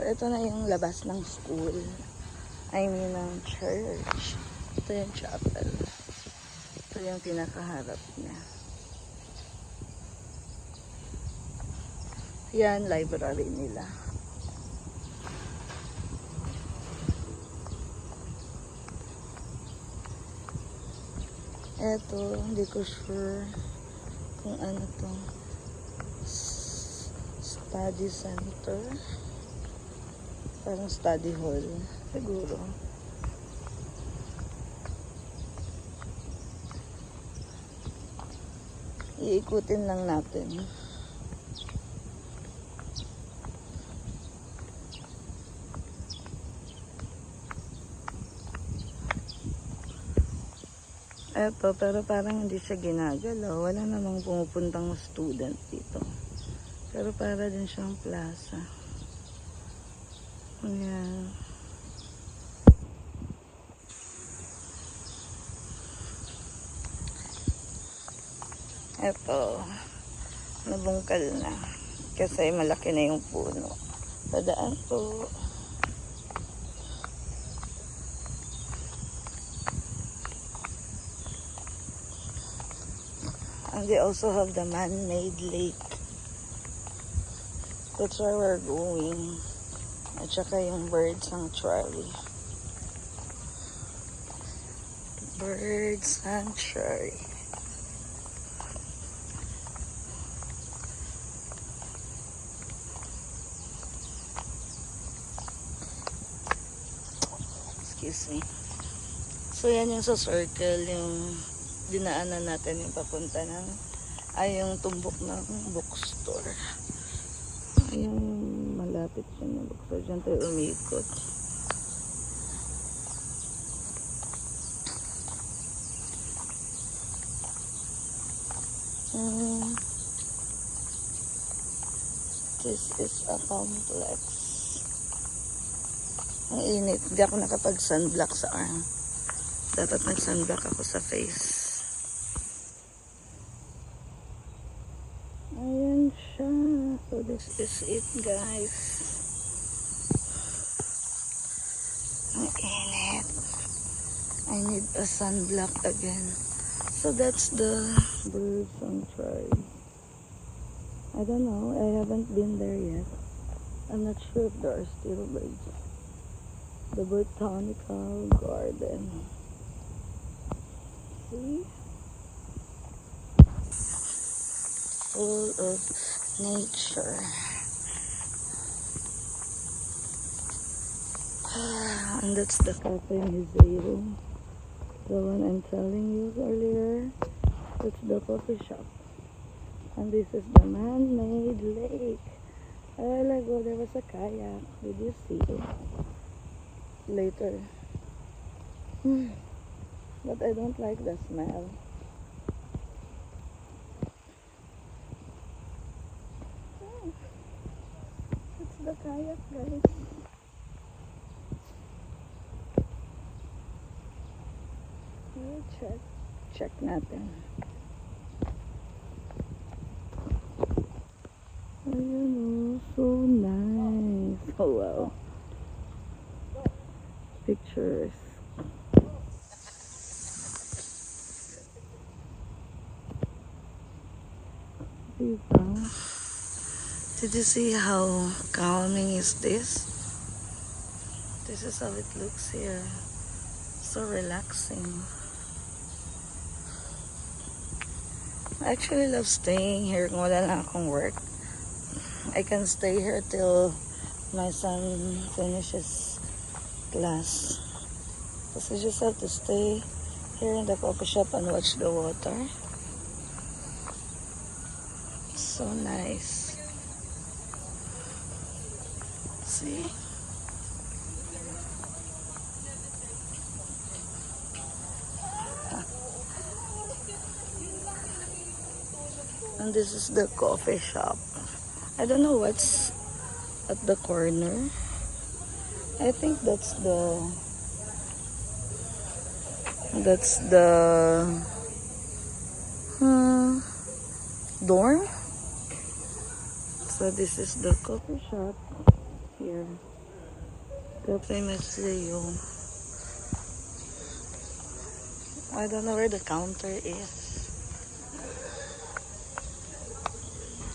ito na yung labas ng school. I mean, ng church. Ito yung chapel. Ito yung pinakaharap niya. Yan, library nila. Eto, hindi ko sure kung ano to. Study center. Parang study hall. Siguro. Iikutin lang natin. Eto, pero parang hindi siya ginagalaw. Wala namang pumupuntang student dito. Pero para din siyang plaza. Ayan. Eto, nabungkal na. Kasi malaki na yung puno. Padaan po. And they also have the man-made lake. That's where we're going. At saka yung bird sanctuary. Bird sanctuary. Excuse me. So yan yung sa circle, yung dinaanan natin yung papunta ng yung tumbok ng bookstore. Yung malapit siya ng bookstore. Diyan tayo umikot. This is a complex. Ang init. Hindi ako nakapag-sunblock sa arm. Dapat nag-sunblock ako sa face. Ayan siya. So this is it, guys. Ang init. I need a sunblock again. So that's the bird sanctuary. I don't know. I haven't been there yet. I'm not sure if there are still birds. The botanical garden. See? Full of nature. And that's the Cafe Museo. The one I'm telling you earlier. That's the coffee shop. And this is the man-made lake. Oh, there was a kayak. Did you see it? Later. But I don't like the smell. It's the kayak, guys. Check natin. Ayan, oh, so nice. Oh wow. Pictures. Diba? Did you see how calming is this? This is how it looks here. So relaxing. I actually love staying here kung wala lang akong work. I can stay here till my son finishes class. Because I just have to stay here in the coffee shop and watch the water. So nice. See? And this is the coffee shop. I don't know what's at the corner. I think that's the dorm. So this is the coffee shop here. Cafe Museum. I don't know where the counter is.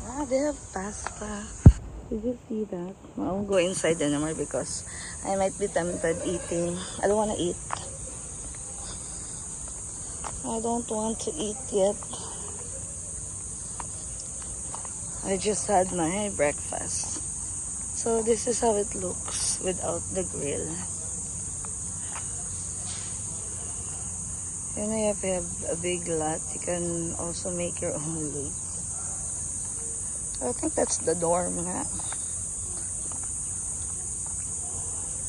Ah, they have pasta. Did you see that? I won't go inside anymore because I might be tempted eating. I don't want to eat. I don't want to eat yet. I just had my breakfast. So this is how it looks without the grill. And if you have a big lot, you can also make your own loot. I think that's the dorm nga.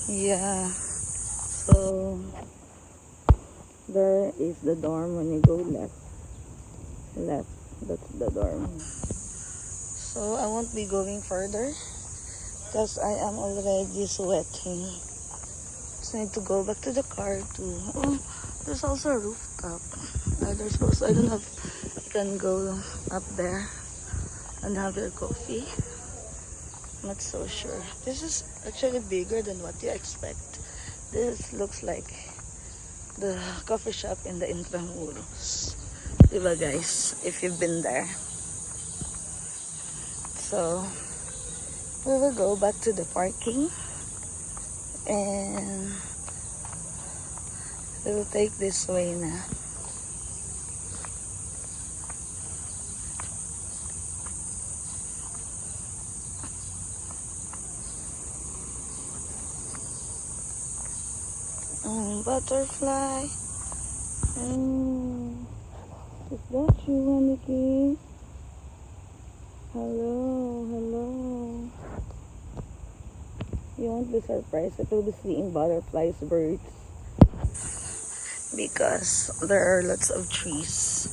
Yeah. So there is the dorm when you go left. Left. That's the dorm. So I won't be going further because I am already sweating. So I need to go back to the car too. Oh, there's also a rooftop. I don't know if you can go up there and have your coffee. I'm not so sure. This is actually bigger than what you expect. This looks like the coffee shop in the Intramuros. Diba guys, if you've been there. So we will go back to the parking and we will take this way na. Butterfly. Is that you, Aniki? Hello, hello. You won't be surprised if you'll be seeing butterflies, birds. Because there are lots of trees.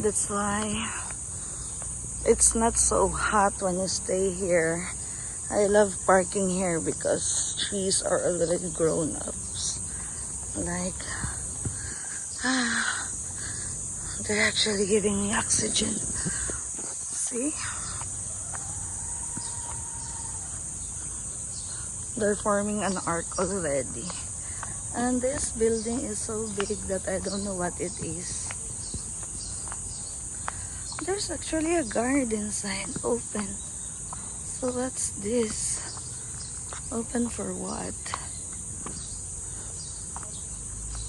That's why it's not so hot when you stay here. I love parking here because trees are already grown ups. Like, they're actually giving me oxygen. See? They're forming an arc already. And this building is so big that I don't know what it is. There's actually a garden sign open. So what's this? Open for what?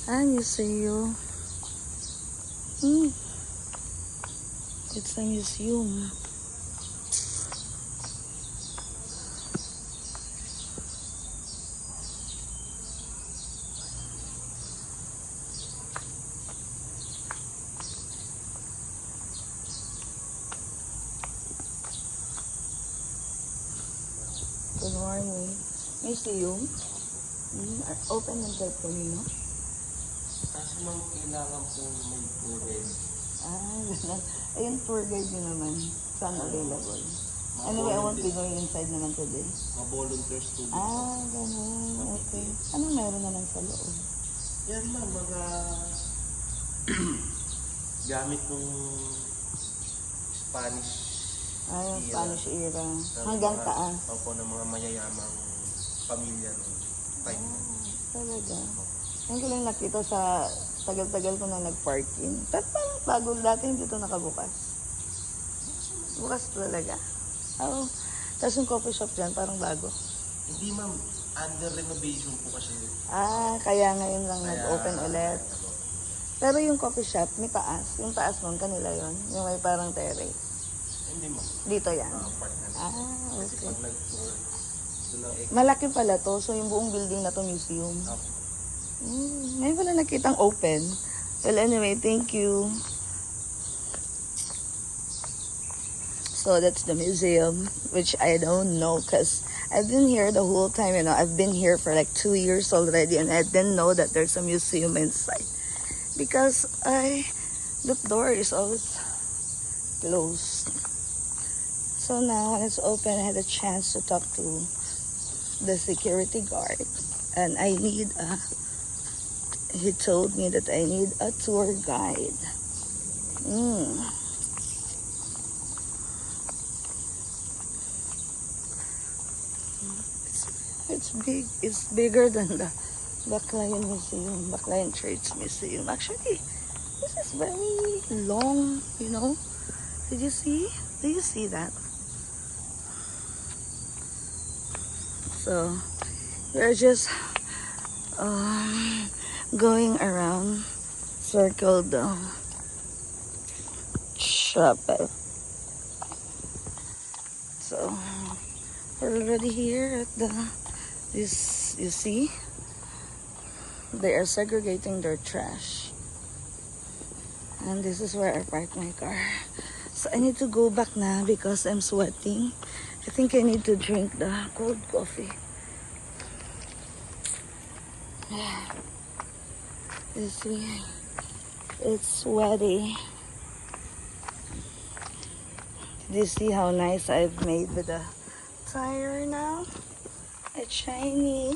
And you see you. It's a museum. Good morning. Museum? Open until kanino? Kasi ma'am, kailangan po may tour guide. Ganun. Ayun, tour guide nyo naman. Saan available? Anyway, I won't be going inside naman today. Mga volunteers to. Ganun. Okay. Anong meron naman sa loob? Yan ma'am, mga gamit ng Spanish. Yung Spanish era. Ng Hanggang mga- taas. Opo, ng mga mayayamang pamilya ng time. Talaga. Ngayon ko lang nakita sa tagal-tagal ko na nag-parking. Pero parang bago dati hindi ito nakabukas. Bukas talaga. Oo. Tapos yung coffee shop dyan parang bago. Hindi ma'am, under renovation po kasi. Kaya ngayon lang Kaya- nag-open ulit. Pero yung coffee shop, may taas. Yung taas nun, kanila yon. Yung may parang terrace. Hindi ma'am, Dito yan. part na. Kasi Okay. pag nag-tour, ito lang Malaki pala to. So yung buong building na to museum. Ngayon ko lang nakitang open. Well, anyway, thank you. So that's the museum, which I don't know because I've been here the whole time. I've been here for like 2 years already, and I didn't know that there's a museum inside because the door is always closed. So now when it's open, I had a chance to talk to the security guard, and he told me that I need a tour guide. It's big. It's bigger than the Baclayan Museum, Baclayan Church Museum. Actually, this is very long, you know. Did you see? Do you see that? So, we're just going around, circled the chapel. So, we're already here at this, you see? They are segregating their trash. And this is where I parked my car. So I need to go back now because I'm sweating. I think I need to drink the cold coffee. You see, it's sweaty. Did you see how nice I've made with the tire now? It's shiny.